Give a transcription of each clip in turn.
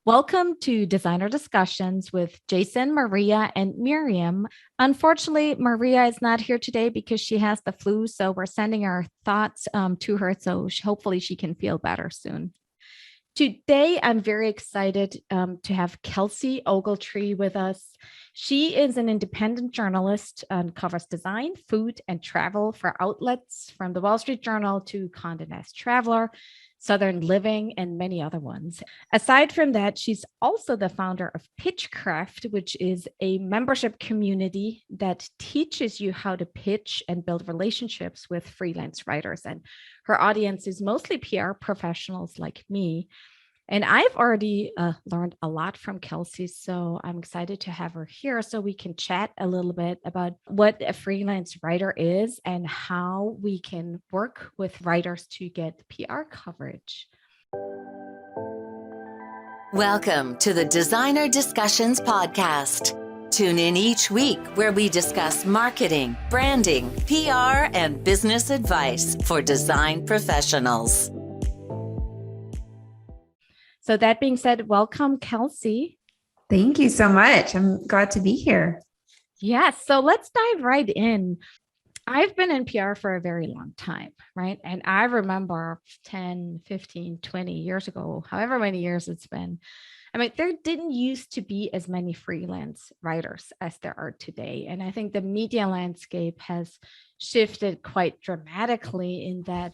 Welcome to Designer Discussions with Jason, Maria, and Miriam. Unfortunately, Maria is not here today because she has the flu, so we're sending our thoughts to her, so hopefully she can feel better soon. Today, I'm very excited to have Kelsey Ogletree with us. She is an independent journalist and covers design, food, and travel for outlets from the Wall Street Journal to Condé Nast Traveler, Southern Living, and many other ones. Aside from that, she's also the founder of Pitchcraft, which is a membership community that teaches you how to pitch and build relationships with freelance writers. And her audience is mostly PR professionals like me. And I've already learned a lot from Kelsey, so I'm excited to have her here so we can chat a little bit about what a freelance writer is and how we can work with writers to get PR coverage. Welcome to the Designer Discussions podcast. Tune in each week where we discuss marketing, branding, PR, and business advice for design professionals. So that being said, welcome, Kelsey. Thank you so much. I'm glad to be here. Yes. So let's dive right in. I've been in PR for a very long time, right? And I remember 10, 15, 20 years ago, however many years it's been, there didn't used to be as many freelance writers as there are today. And I think the media landscape has shifted quite dramatically in that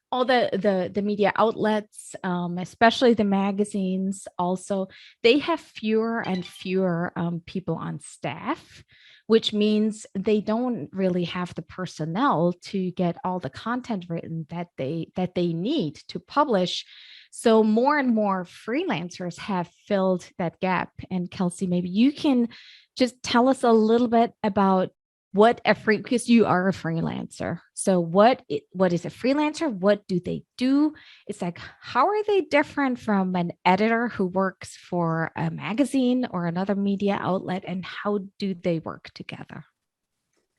all the media outlets, especially the magazines, also, they have fewer and fewer people on staff, which means they don't really have the personnel to get all the content written that they need to publish. So more and more freelancers have filled that gap. And Kelsey, maybe you can just tell us a little bit about because you are a freelancer. So what is a freelancer? What do they do? It's like, how are they different from an editor who works for a magazine or another media outlet? And how do they work together?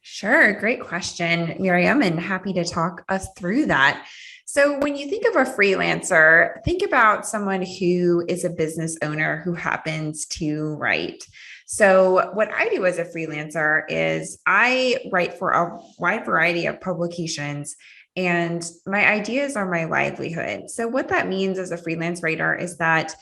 Sure. Great question, Mirjam, and happy to talk us through that. So when you think of a freelancer, think about someone who is a business owner who happens to write. So what I do as a freelancer is I write for a wide variety of publications, and my ideas are my livelihood. So what that means as a freelance writer is that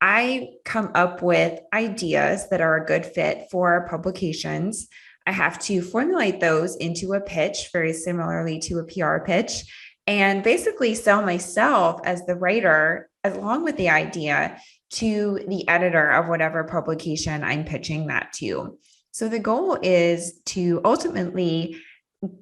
I come up with ideas that are a good fit for publications. I have to formulate those into a pitch, very similarly to a PR pitch, and basically sell myself as the writer along with the idea to the editor of whatever publication I'm pitching that to. So the goal is to ultimately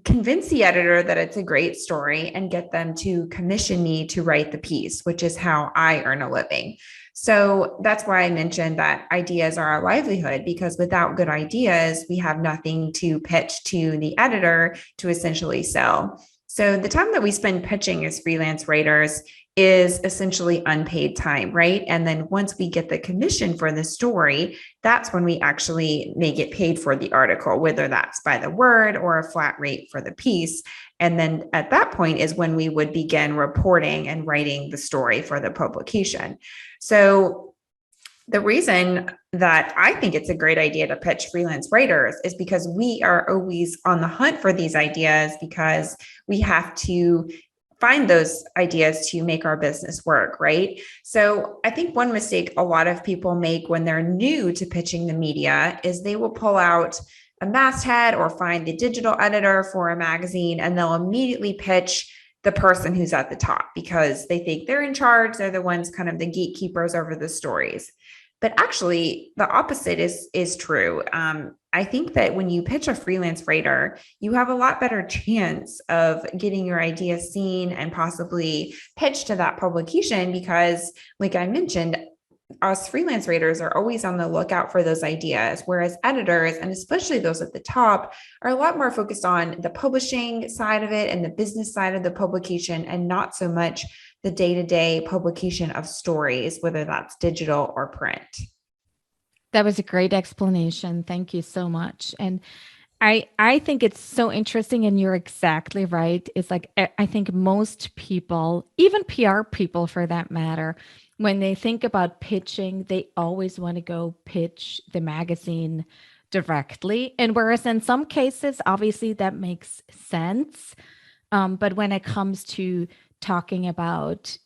convince the editor that it's a great story and get them to commission me to write the piece, which is how I earn a living. So that's why I mentioned that ideas are our livelihood, because without good ideas, we have nothing to pitch to the editor to essentially sell. So the time that we spend pitching as freelance writers is essentially unpaid time, right? And then once we get the commission for the story, that's when we actually may get paid for the article, whether that's by the word or a flat rate for the piece. And then at that point is when we would begin reporting and writing the story for the publication. So the reason that I think it's a great idea to pitch freelance writers is because we are always on the hunt for these ideas, because we have to find those ideas to make our business work, right? So I think one mistake a lot of people make when they're new to pitching the media is they will pull out a masthead or find the digital editor for a magazine, and they'll immediately pitch the person who's at the top because they think they're in charge. They're the ones kind of the gatekeepers over the stories. But actually, the opposite is true. I think that when you pitch a freelance writer, you have a lot better chance of getting your idea seen and possibly pitched to that publication because, like I mentioned, us freelance writers are always on the lookout for those ideas, whereas editors, and especially those at the top, are a lot more focused on the publishing side of it and the business side of the publication, and not so much the day-to-day publication of stories, whether that's digital or print. That was a great explanation. Thank you so much. And I think it's so interesting, and you're exactly right. It's like, I think most people, even PR people for that matter, when they think about pitching, they always want to go pitch the magazine directly. And whereas in some cases, obviously that makes sense. But when it comes to talking about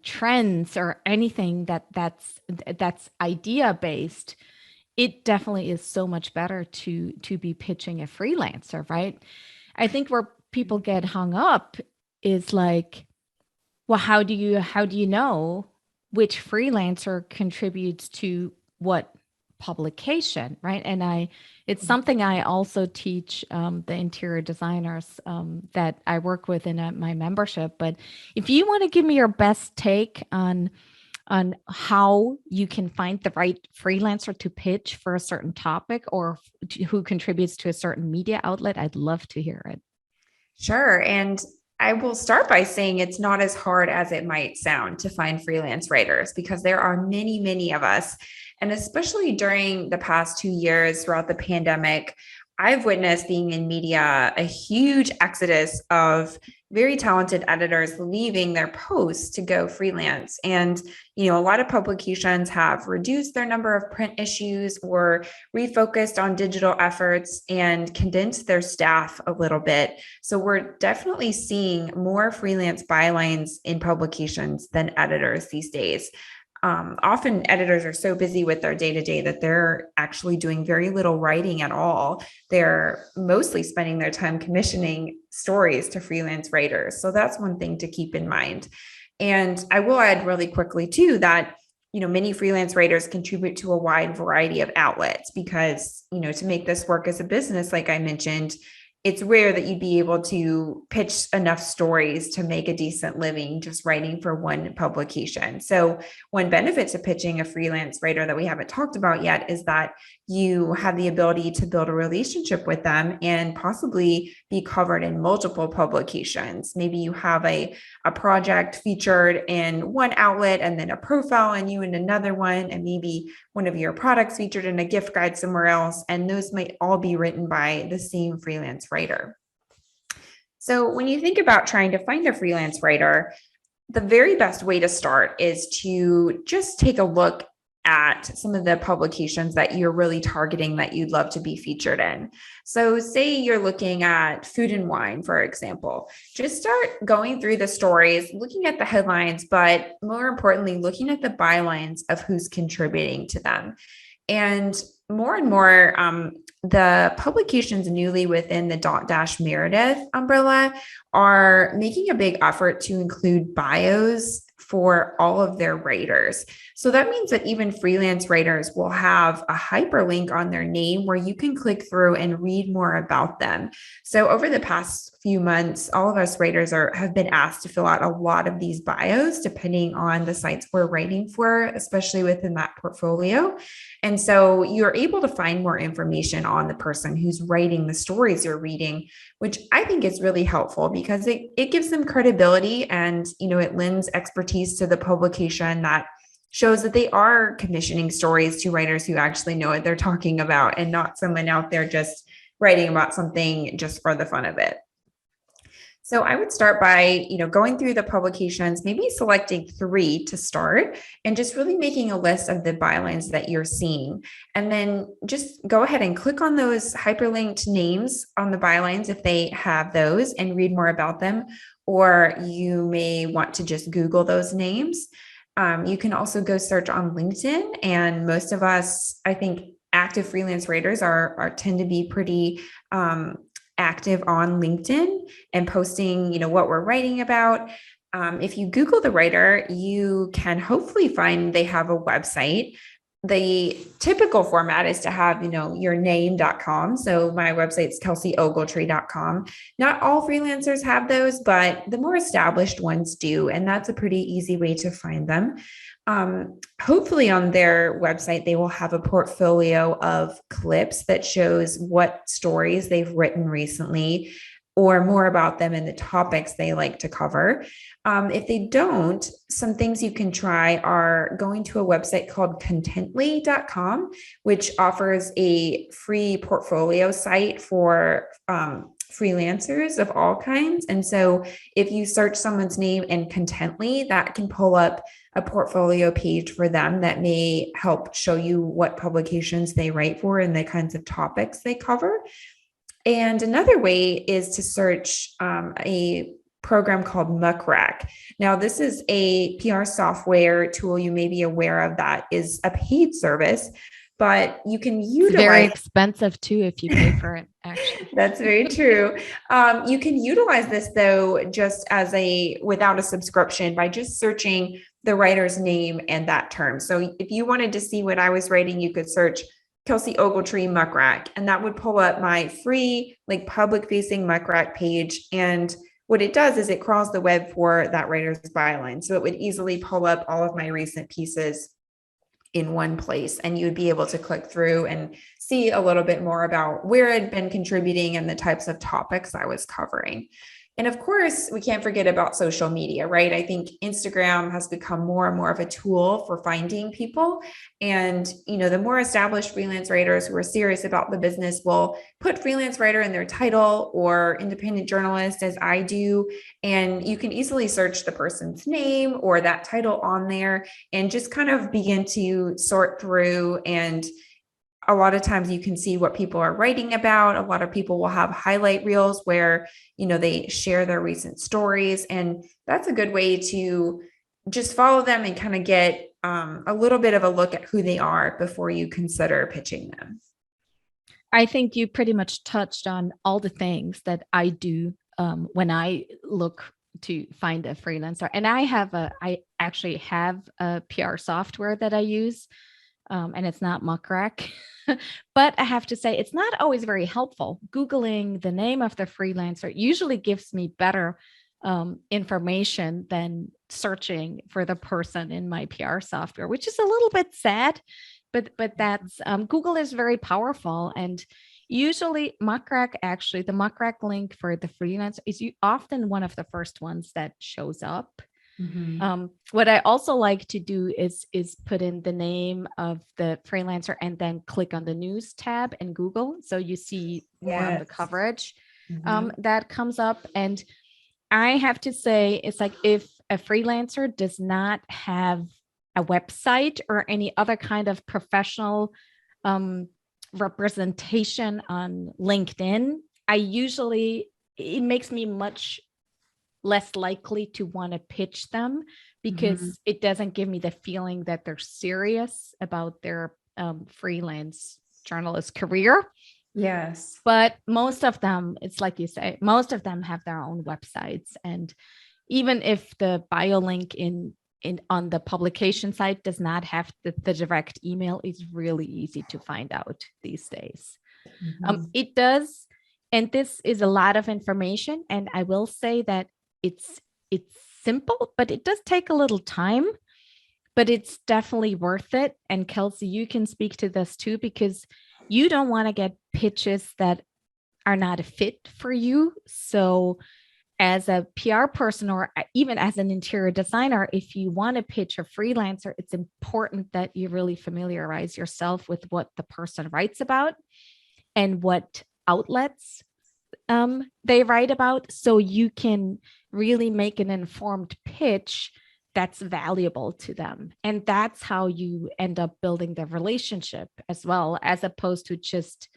trends or anything that's idea based, it definitely is so much better to be pitching a freelancer, right? I think where people get hung up is like, well, how do you know which freelancer contributes to what publication, right? And it's something I also teach the interior designers that I work with in my membership. But if you want to give me your best take on how you can find the right freelancer to pitch for a certain topic or who contributes to a certain media outlet, I'd love to hear it. Sure. And I will start by saying it's not as hard as it might sound to find freelance writers, because there are many, many of us. And especially during the past 2 years throughout the pandemic, I've witnessed, being in media, a huge exodus of very talented editors leaving their posts to go freelance. And, a lot of publications have reduced their number of print issues or refocused on digital efforts and condensed their staff a little bit. So we're definitely seeing more freelance bylines in publications than editors these days. Often editors are so busy with their day-to-day that they're actually doing very little writing at all. They're mostly spending their time commissioning stories to freelance writers. So that's one thing to keep in mind. And I will add really quickly too that, many freelance writers contribute to a wide variety of outlets because, to make this work as a business, like I mentioned, it's rare that you'd be able to pitch enough stories to make a decent living just writing for one publication. So one benefit to pitching a freelance writer that we haven't talked about yet is that you have the ability to build a relationship with them and possibly be covered in multiple publications. Maybe you have a project featured in one outlet and then a profile on you in another one, and maybe one of your products featured in a gift guide somewhere else. And those might all be written by the same freelance writer. So when you think about trying to find a freelance writer, the very best way to start is to just take a look at some of the publications that you're really targeting that you'd love to be featured in. So say you're looking at food and wine, for example, just start going through the stories, looking at the headlines, but more importantly, looking at the bylines of who's contributing to them. And more, the publications newly within the Dotdash Meredith umbrella are making a big effort to include bios for all of their writers. So that means that even freelance writers will have a hyperlink on their name where you can click through and read more about them. So over the past few months, all of us writers have been asked to fill out a lot of these bios, depending on the sites we're writing for, especially within that portfolio. And so you're able to find more information on the person who's writing the stories you're reading, which I think is really helpful because it gives them credibility and, it lends expertise to the publication that shows that they are commissioning stories to writers who actually know what they're talking about and not someone out there just writing about something just for the fun of it. So I would start by, going through the publications, maybe selecting 3 to start and just really making a list of the bylines that you're seeing. And then just go ahead and click on those hyperlinked names on the bylines if they have those and read more about them. Or you may want to just Google those names. You can also go search on LinkedIn. And most of us, I think, active freelance writers tend to be pretty active on LinkedIn and posting, what we're writing about. If you Google the writer, you can hopefully find they have a website. The typical format is to have, your name.com. So my website is KelseyOgletree.com. Not all freelancers have those, but the more established ones do. And that's a pretty easy way to find them. Hopefully on their website, they will have a portfolio of clips that shows what stories they've written recently or more about them and the topics they like to cover. If they don't, some things you can try are going to a website called contently.com, which offers a free portfolio site for freelancers of all kinds. And so if you search someone's name in Contently, that can pull up a portfolio page for them that may help show you what publications they write for and the kinds of topics they cover. And another way is to search a program called Muckrack. Now, this is a PR software tool you may be aware of that is a paid service, but you can utilize. It's very expensive too if you pay for it, actually. That's very true. You can utilize this though, just as without a subscription by just searching the writer's name and that term. So if you wanted to see what I was writing, you could search Kelsey Ogletree Muckrack, and that would pull up my free, like public facing Muckrack page. And what it does is it crawls the web for that writer's byline. So it would easily pull up all of my recent pieces in one place, and you would be able to click through and see a little bit more about where I'd been contributing and the types of topics I was covering. And of course, we can't forget about social media, right? I think Instagram has become more and more of a tool for finding people. And, the more established freelance writers who are serious about the business will put freelance writer in their title or independent journalist, as I do. And you can easily search the person's name or that title on there and just kind of begin to sort through. And a lot of times you can see what people are writing about. A lot of people will have highlight reels where, they share their recent stories. And that's a good way to just follow them and kind of get a little bit of a look at who they are before you consider pitching them. I think you pretty much touched on all the things that I do when I look to find a freelancer. And I actually have a PR software that I use. And it's not Muckrack, but I have to say it's not always very helpful. Googling the name of the freelancer usually gives me better information than searching for the person in my PR software, which is a little bit sad, but that's Google is very powerful. And usually Muckrack, actually the Muckrack link for the freelancer is often one of the first ones that shows up. Mm-hmm. What I also like to do is put in the name of the freelancer and then click on the news tab in Google. So you see more of the coverage that comes up. And I have to say, it's like if a freelancer does not have a website or any other kind of professional representation on LinkedIn, it makes me much less likely to want to pitch them because it doesn't give me the feeling that they're serious about their freelance journalist career. Yes. But most of them, it's like you say, most of them have their own websites. And even if the bio link on the publication site does not have the direct email, it's really easy to find out these days. It does. And this is a lot of information. And I will say that it's simple, but it does take a little time, but it's definitely worth it. And Kelsey, you can speak to this too, because you don't want to get pitches that are not a fit for you. So as a PR person, or even as an interior designer, if you want to pitch a freelancer, it's important that you really familiarize yourself with what the person writes about and what outlets they write about, so you can really make an informed pitch that's valuable to them. And that's how you end up building the relationship as well, as opposed to just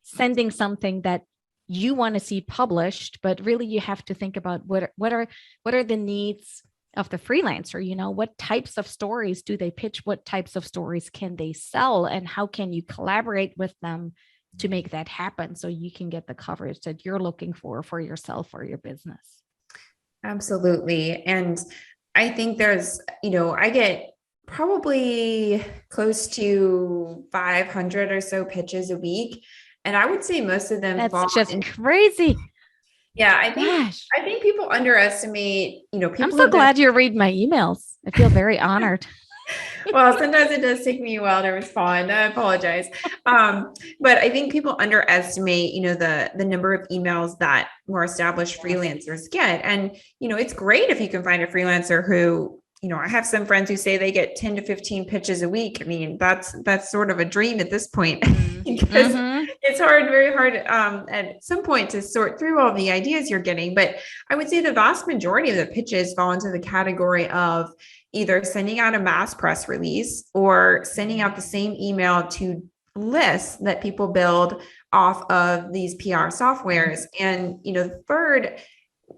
sending something that you want to see published, but really you have to think about what are the needs of the freelancer. What types of stories do they pitch? What types of stories can they sell? And how can you collaborate with them to make that happen so you can get the coverage that you're looking for yourself or your business? Absolutely. And I think there's, I get probably close to 500 or so pitches a week. And I would say most of them that's just crazy. Yeah, I think people underestimate, people. I'm so glad you read my emails. I feel very honored. Well, sometimes it does take me a while to respond. I apologize. But I think people underestimate, the number of emails that more established freelancers get. And, it's great if you can find a freelancer who I have some friends who say they get 10 to 15 pitches a week. I mean, that's sort of a dream at this point because it's very hard at some point to sort through all the ideas you're getting. But I would say the vast majority of the pitches fall into the category of either sending out a mass press release or sending out the same email to lists that people build off of these PR softwares. And, the third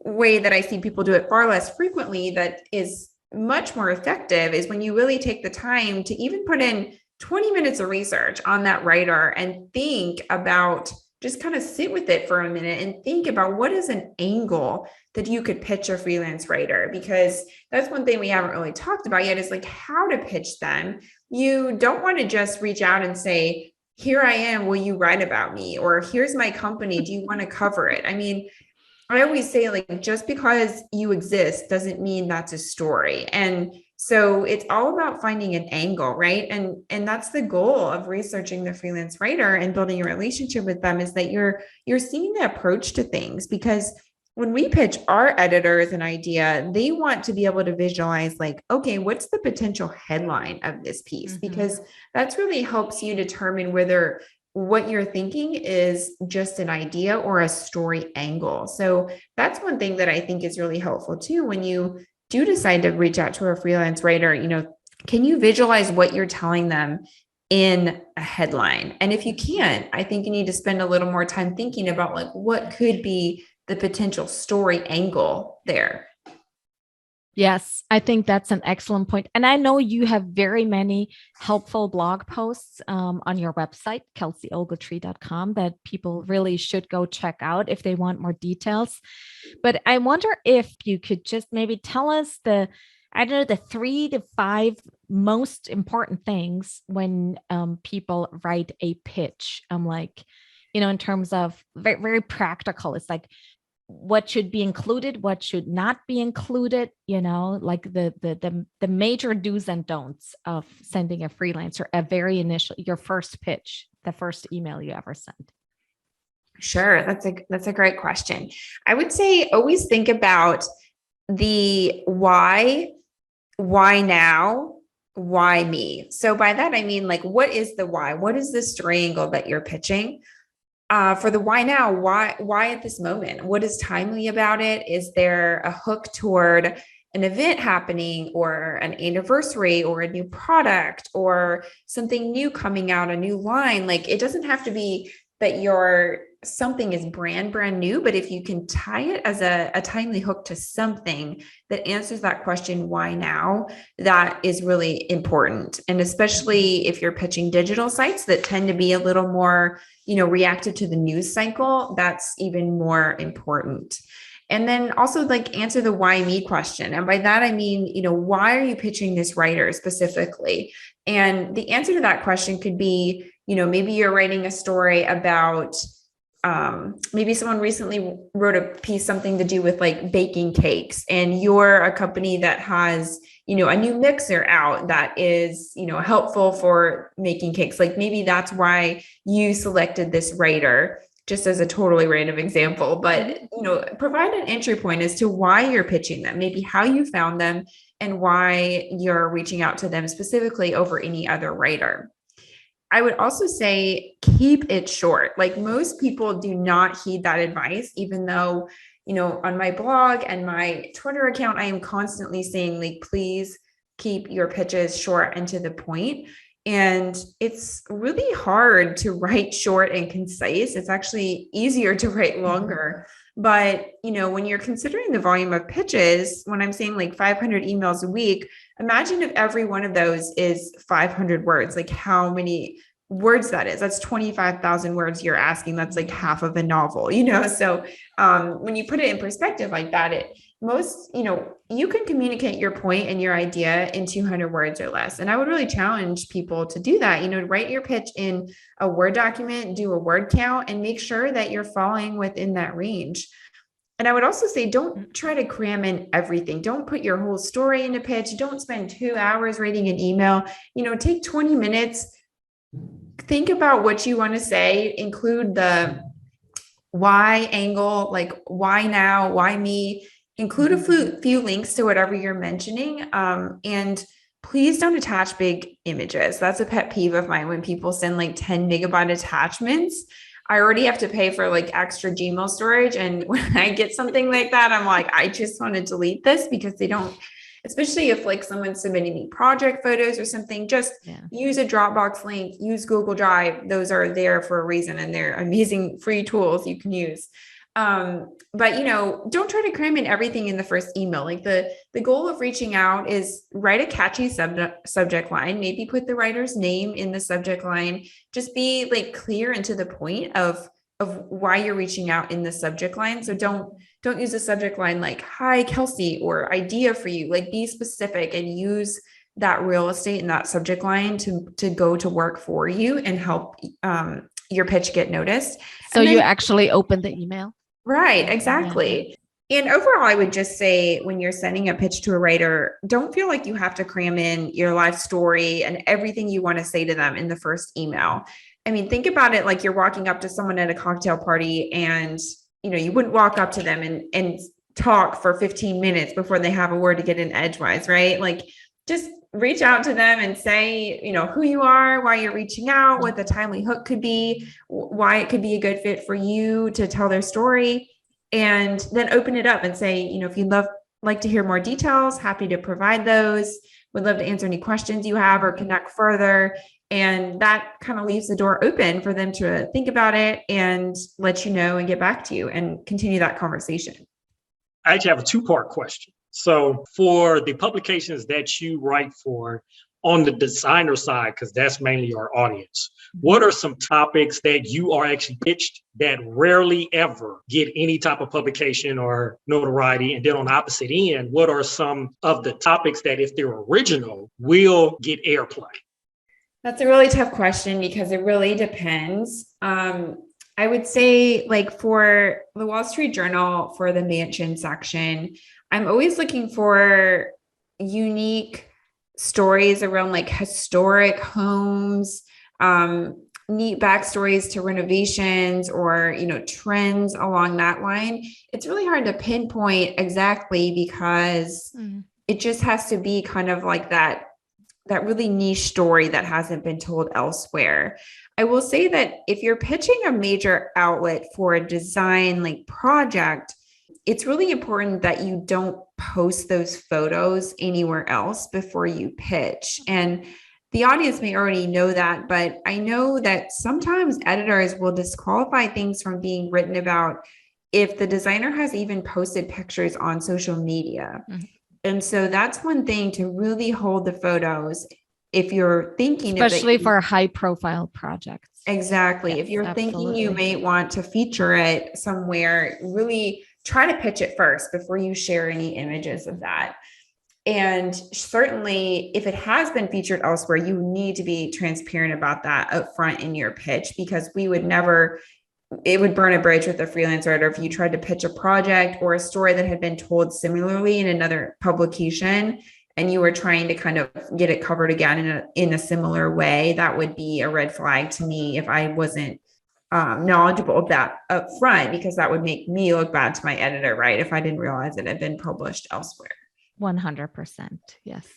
way that I see people do it far less frequently that is much more effective is when you really take the time to even put in 20 minutes of research on that writer and think about, just kind of sit with it for a minute and think about what is an angle that you could pitch a freelance writer, because that's one thing we haven't really talked about yet is like how to pitch them. You don't want to just reach out and say, here I am, will you write about me? Or here's my company, do you want to cover it? I mean, I always say, like, just because you exist doesn't mean that's a story. And so it's all about finding an angle, right? And that's the goal of researching the freelance writer and building a relationship with them, is that you're seeing the approach to things. Because when we pitch our editors an idea, they want to be able to visualize, like, okay, what's the potential headline of this piece? Because that's really helps you determine whether what you're thinking is just an idea or a story angle. So that's one thing that I think is really helpful too. When you do decide to reach out to a freelance writer, can you visualize what you're telling them in a headline? And if you can't, I think you need to spend a little more time thinking about, like, what could be the potential story angle there. Yes, I think that's an excellent point. And I know you have very many helpful blog posts on your website, kelseyogletree.com, that people really should go check out if they want more details. But I wonder if you could just maybe tell us the 3 to 5 most important things when people write a pitch. In terms of very, very practical, it's like, what should be included, what should not be included, like the major do's and don'ts of sending a freelancer your first pitch, the first email you ever sent. Sure. That's a great question. I would say always think about the why now, why me? So by that, I mean, like, what is the why? What is this story angle that you're pitching? For the why now, why at this moment? What is timely about it? Is there a hook toward an event happening or an anniversary or a new product or something new coming out, a new line? Like, it doesn't have to be that something is brand new, but if you can tie it as a timely hook to something that answers that question, why now, that is really important. And especially if you're pitching digital sites that tend to be a little more, reactive to the news cycle, that's even more important. And then also, like, answer the why me question. And by that, I mean, why are you pitching this writer specifically? And the answer to that question could be, maybe you're writing a story about, maybe someone recently wrote a piece, something to do with like baking cakes, and you're a company that has, a new mixer out that is, helpful for making cakes. Like, maybe that's why you selected this writer, just as a totally random example, but, provide an entry point as to why you're pitching them, maybe how you found them and why you're reaching out to them specifically over any other writer. I would also say keep it short. Like, most people do not heed that advice, even though, on my blog and my Twitter account, I am constantly saying, like, please keep your pitches short and to the point. And it's really hard to write short and concise. It's actually easier to write longer. But, when you're considering the volume of pitches, when I'm saying like 500 emails a week, imagine if every one of those is 500 words, like how many words that is. That's 25,000 words you're asking. That's like half of a novel, So when you put it in perspective like that, you can communicate your point and your idea in 200 words or less. And I would really challenge people to do that, write your pitch in a Word document, do a word count, and make sure that you're falling within that range. And I would also say, don't try to cram in everything. Don't put your whole story in a pitch. Don't spend 2 hours writing an email. Take 20 minutes, think about what you want to say, include the why angle, like why now, why me, Include a few links to whatever you're mentioning. And please don't attach big images. That's a pet peeve of mine when people send like 10 megabyte attachments. I already have to pay for like extra Gmail storage. And when I get something like that, I'm like, I just want to delete this because they don't, especially if like someone's submitting me project photos or something, just use a Dropbox link, use Google Drive. Those are there for a reason and they're amazing free tools you can use. But don't try to cram in everything in the first email. Like the goal of reaching out is write a catchy subject line, maybe put the writer's name in the subject line, just be like clear and to the point of why you're reaching out in the subject line. So don't use a subject line like, hi, Kelsey, or idea for you. Like be specific and use that real estate in that subject line to go to work for you and help, your pitch get noticed. So you actually open the email? Right, exactly. Yeah. And overall, I would just say when you're sending a pitch to a writer, don't feel like you have to cram in your life story and everything you want to say to them in the first email. I mean, think about it like you're walking up to someone at a cocktail party and, you wouldn't walk up to them and talk for 15 minutes before they have a word to get in edgewise, right? Like just reach out to them and say, who you are, why you're reaching out, what the timely hook could be, why it could be a good fit for you to tell their story, and then open it up and say, if you'd like to hear more details, happy to provide those. Would love to answer any questions you have or connect further. And that kind of leaves the door open for them to think about it and let you know and get back to you and continue that conversation. I actually have a two-part question. So for the publications that you write for on the designer side, because that's mainly our audience, what are some topics that you are actually pitched that rarely ever get any type of publication or notoriety? And then on the opposite end, what are some of the topics that if they're original will get airplay? That's a really tough question because it really depends. I would say like for the Wall Street Journal, for the mansion section, I'm always looking for unique stories around like historic homes, neat backstories to renovations or, trends along that line. It's really hard to pinpoint exactly because it just has to be kind of like that really niche story that hasn't been told elsewhere. I will say that if you're pitching a major outlet for a design like project, it's really important that you don't post those photos anywhere else before you pitch. And the audience may already know that, but I know that sometimes editors will disqualify things from being written about if the designer has even posted pictures on social media. Mm-hmm. And so that's one thing to really hold the photos if you're thinking, especially for high profile projects. Exactly. Yes, if you're thinking you may want to feature it somewhere, really try to pitch it first before you share any images of that. And certainly if it has been featured elsewhere, you need to be transparent about that up front in your pitch, because it would burn a bridge with a freelance writer if you tried to pitch a project or a story that had been told similarly in another publication and you were trying to kind of get it covered again in a similar way. That would be a red flag to me if I wasn't knowledgeable of that up front, because that would make me look bad to my editor, right? If I didn't realize it had been published elsewhere. 100%. Yes.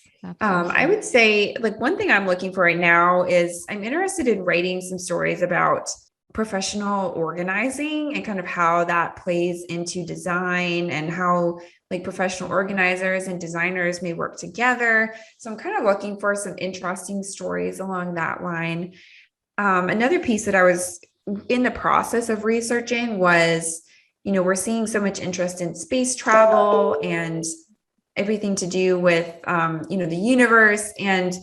I would say like one thing I'm looking for right now is I'm interested in writing some stories about professional organizing and kind of how that plays into design and how like professional organizers and designers may work together. So I'm kind of looking for some interesting stories along that line. Another piece that I was in the process of researching was, we're seeing so much interest in space travel and everything to do with, the universe, and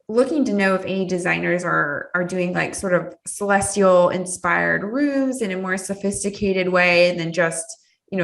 looking to know if any designers are doing like sort of celestial inspired rooms in a more sophisticated way than just,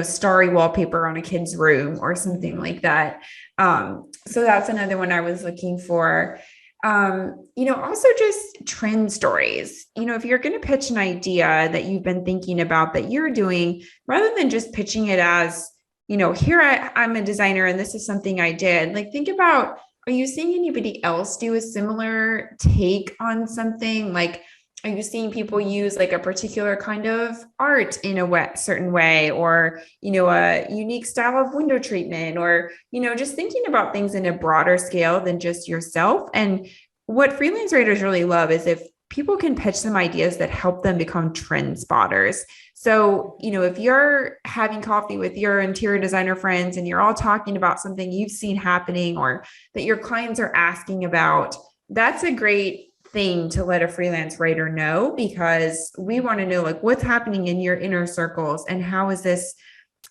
starry wallpaper on a kid's room or something like that. So that's another one I was looking for. Also just trend stories. If you're going to pitch an idea that you've been thinking about that you're doing, rather than just pitching it as, here I'm a designer and this is something I did, like think about, are you seeing anybody else do a similar take on something? Like, Are you seeing people use like a particular kind of art in a certain way, or, a unique style of window treatment, or, just thinking about things in a broader scale than just yourself? And what freelance writers really love is if people can pitch some ideas that help them become trend spotters. So, if you're having coffee with your interior designer friends and you're all talking about something you've seen happening or that your clients are asking about, that's a great thing to let a freelance writer know, because we want to know like what's happening in your inner circles and how is this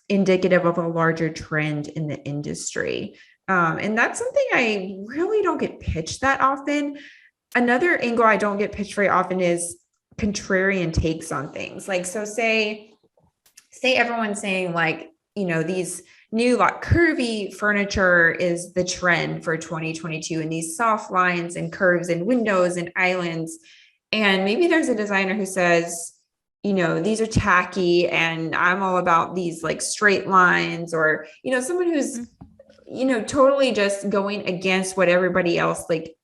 indicative of a larger trend in the industry. And that's something I really don't get pitched that often. Another angle I don't get pitched very often is contrarian takes on things. Like, so say everyone's saying like, these new like curvy furniture is the trend for 2022, and these soft lines and curves and windows and islands. And maybe there's a designer who says, these are tacky and I'm all about these like straight lines, or, someone who's, totally just going against what everybody else like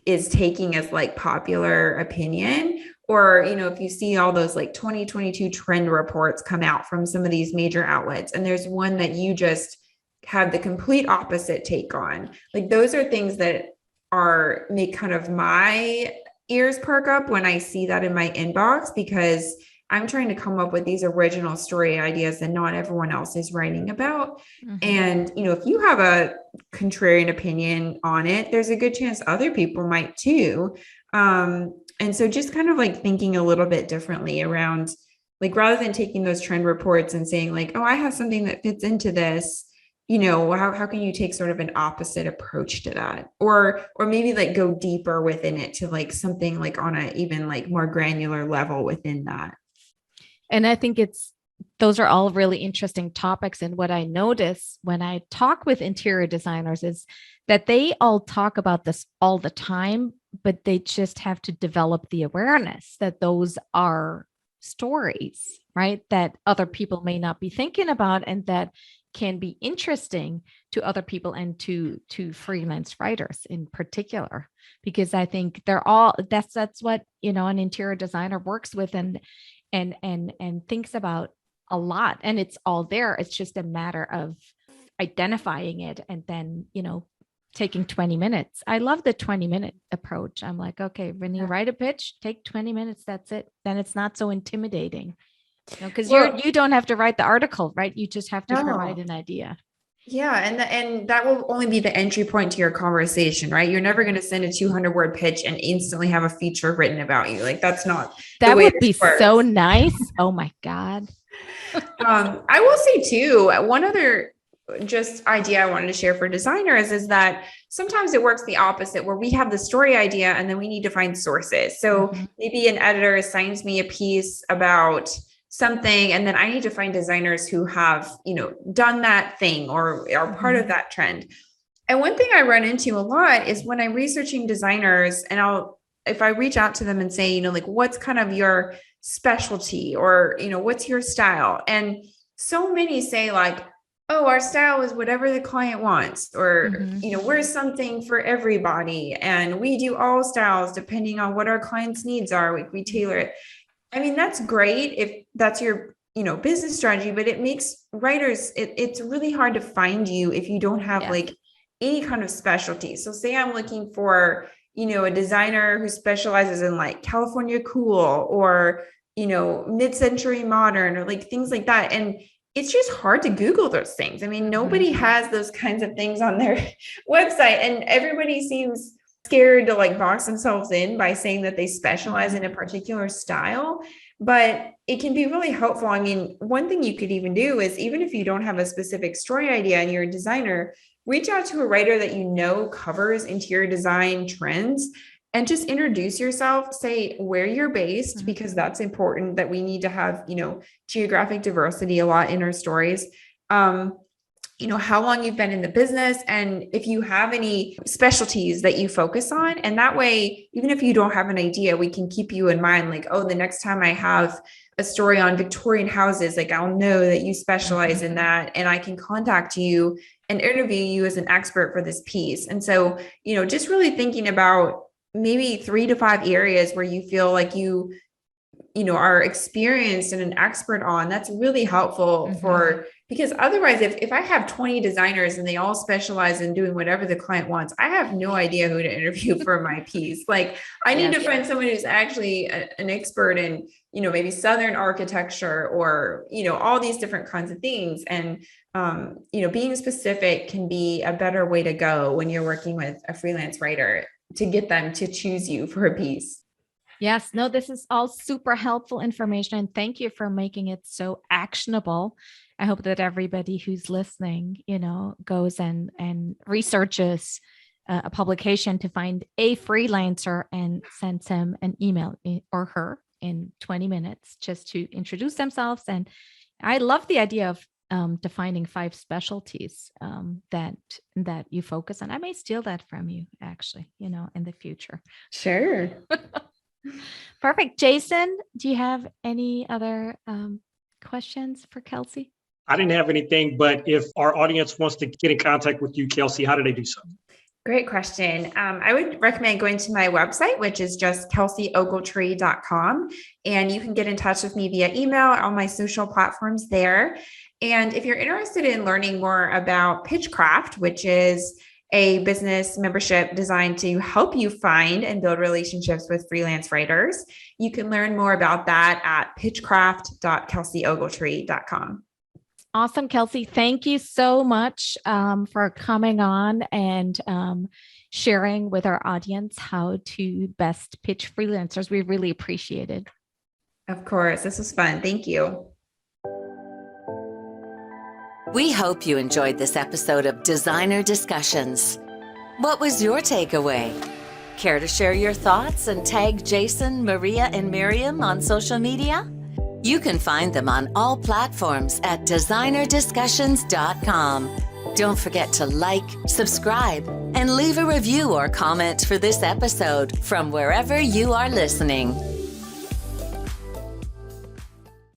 is taking as like popular opinion. Or, if you see all those like 2022 trend reports come out from some of these major outlets, and there's one that you just have the complete opposite take on, like those are things that make kind of my ears perk up when I see that in my inbox, because I'm trying to come up with these original story ideas that not everyone else is writing about. Mm-hmm. And, if you have a contrarian opinion on it, there's a good chance other people might too. And so just kind of like thinking a little bit differently around, like, rather than taking those trend reports and saying like, oh, I have something that fits into this, how can you take sort of an opposite approach to that? Or maybe like go deeper within it to like something like on a even like more granular level within that. And I think those are all really interesting topics. And what I notice when I talk with interior designers is that they all talk about this all the time, but they just have to develop the awareness that those are stories, right? That other people may not be thinking about, and that can be interesting to other people and to freelance writers in particular, because I think that's what, an interior designer works with and thinks about a lot, and it's all there. It's just a matter of identifying it and then, taking 20 minutes. I love the 20-minute approach. I'm like, okay, when you write a pitch, take 20 minutes. That's it. Then it's not so intimidating, because you don't have to write the article, right? You just have to provide an idea. Yeah. And that will only be the entry point to your conversation, right? You're never going to send a 200-word pitch and instantly have a feature written about you. Like, that's not that would be so nice. Oh my God. I will say too, one other just idea I wanted to share for designers is that sometimes it works the opposite, where we have the story idea and then we need to find sources. So maybe an editor assigns me a piece about something, and then I need to find designers who have, done that thing or are part of that trend. And one thing I run into a lot is when I'm researching designers, and if I reach out to them and say, like, what's kind of your specialty, or, what's your style? And so many say like, oh, our style is whatever the client wants, or, we're something for everybody. And we do all styles depending on what our clients' needs are. We tailor it. I mean, that's great if that's your, business strategy, but it makes writers, it's really hard to find you if you don't have like any kind of specialty. So say I'm looking for, a designer who specializes in like California cool, or, mid-century modern, or like things like that. And it's just hard to Google those things. I mean, nobody has those kinds of things on their website, and everybody seems scared to like box themselves in by saying that they specialize in a particular style, but it can be really helpful. I mean, one thing you could even do is, even if you don't have a specific story idea and you're a designer, reach out to a writer that covers interior design trends, and just introduce yourself, say where you're based, because that's important, that we need to have, geographic diversity a lot in our stories. How long you've been in the business, and if you have any specialties that you focus on. And that way, even if you don't have an idea, we can keep you in mind. Like, oh, the next time I have a story on Victorian houses, like, I'll know that you specialize in that, and I can contact you and interview you as an expert for this piece. And so, just really thinking about maybe 3 to 5 areas where you feel like you are experienced and an expert on, that's really helpful because otherwise, if I have 20 designers and they all specialize in doing whatever the client wants, I have no idea who to interview for my piece. Like I need to find someone who's actually an expert in, maybe Southern architecture or, all these different kinds of things. And, being specific can be a better way to go when you're working with a freelance writer to get them to choose you for a piece. Yes, no, this is all super helpful information. And thank you for making it so actionable. I hope that everybody who's listening, goes and researches a publication to find a freelancer and sends him an email or her in 20 minutes just to introduce themselves. And I love the idea of defining 5 specialties that you focus on. I may steal that from you, actually, in the future. Sure. Perfect. Jason, do you have any other questions for Kelsey? I didn't have anything, but if our audience wants to get in contact with you, Kelsey, how do they do so? Great question. I would recommend going to my website, which is just kelseyoogletree.com. And you can get in touch with me via email on my social platforms there. And if you're interested in learning more about Pitchcraft, which is a business membership designed to help you find and build relationships with freelance writers, you can learn more about that at pitchcraft.kelseyogletree.com. Awesome, Kelsey. Thank you so much for coming on and sharing with our audience how to best pitch freelancers. We really appreciate it. Of course. This was fun. Thank you. We hope you enjoyed this episode of Designer Discussions. What was your takeaway? Care to share your thoughts and tag Jason, Maria, and Mirjam on social media? You can find them on all platforms at designerdiscussions.com. Don't forget to like, subscribe, and leave a review or comment for this episode from wherever you are listening.